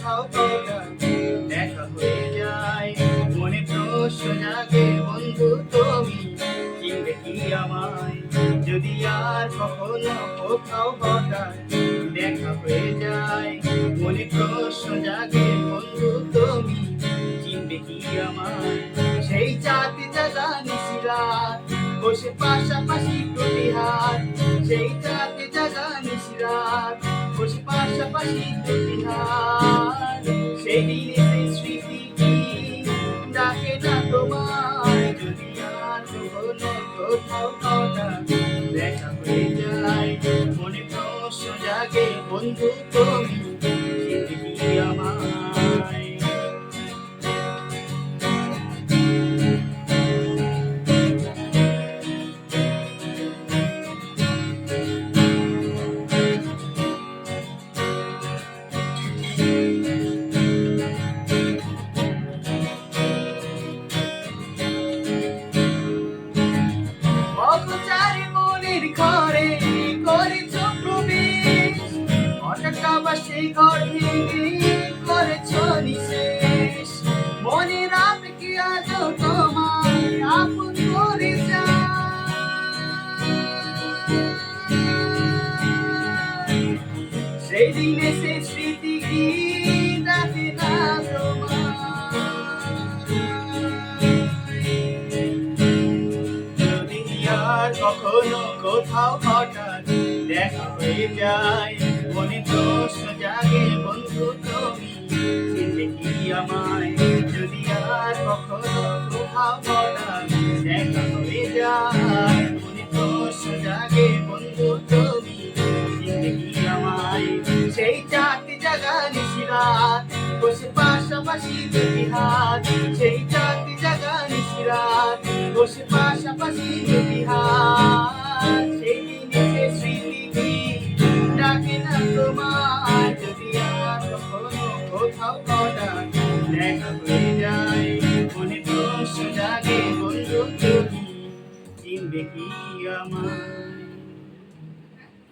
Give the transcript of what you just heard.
কোথাও হঠাৎ দেখা হয়ে যায়, মনে প্রশ্ন জাগে বন্ধু তুমি চিনবে কি আমায়? যদি আর কখনো কোথাও হঠাৎ দেখা হয়ে যায়, মনে প্রশ্ন জাগে বন্ধু তুমি চিনবে কি আমায়? সেই চাঁদে জাগা নিশিরাত বসে পাশাপাশি প্রতিহার, সেই চাঁদে জাগা নিশিরাত বসে পাশাপাশি প্রতিহার, সেই দিনে সেই স্মৃতি কি ডাকে না তোমায়? যদি আর কখনো কোথাও হঠাৎ দেখা হয়ে যায়, মনে প্রশ্ন জাগে বন্ধু তুমি চিনবে কি আমায়? অপচারে মনের ঘরে করেছ প্রবেশ, হঠাৎ আবার সেই ঘর ভেঙে করেছ নিঃশেষ। মনে রাখবে কি আজও তোমায় আপন করে যায়, সেই দিনে সেই স্মৃতি কি ডাকে না তোমায়? আর কখনো কোথাও হঠাৎ দেখা হয়ে যায়, মনে প্রশ্ন জাগে বন্ধু তুমি চিনবে কি আমায়? যদি আর কখনো কোথাও হঠাৎ দেখা হয়ে যায়, মনে প্রশ্ন জাগে বন্ধু তুমি চিনবে কি আমায়? সেই চারটি জায়গা নিশিরাত বসে পাশাপাশি প্রতিহার, সেই চারটি জায়গা নিশিরাত বসে পাশাপাশি প্রতিহার, সেই দিনে সে স্মৃতি কি ডাকে না তোমায়? যদি আর কখনো কোথাও হঠাৎ দেখা হয়ে যায়, মনে প্রশ্ন জাগে বন্ধু তুমি চিনবে কি আমায়?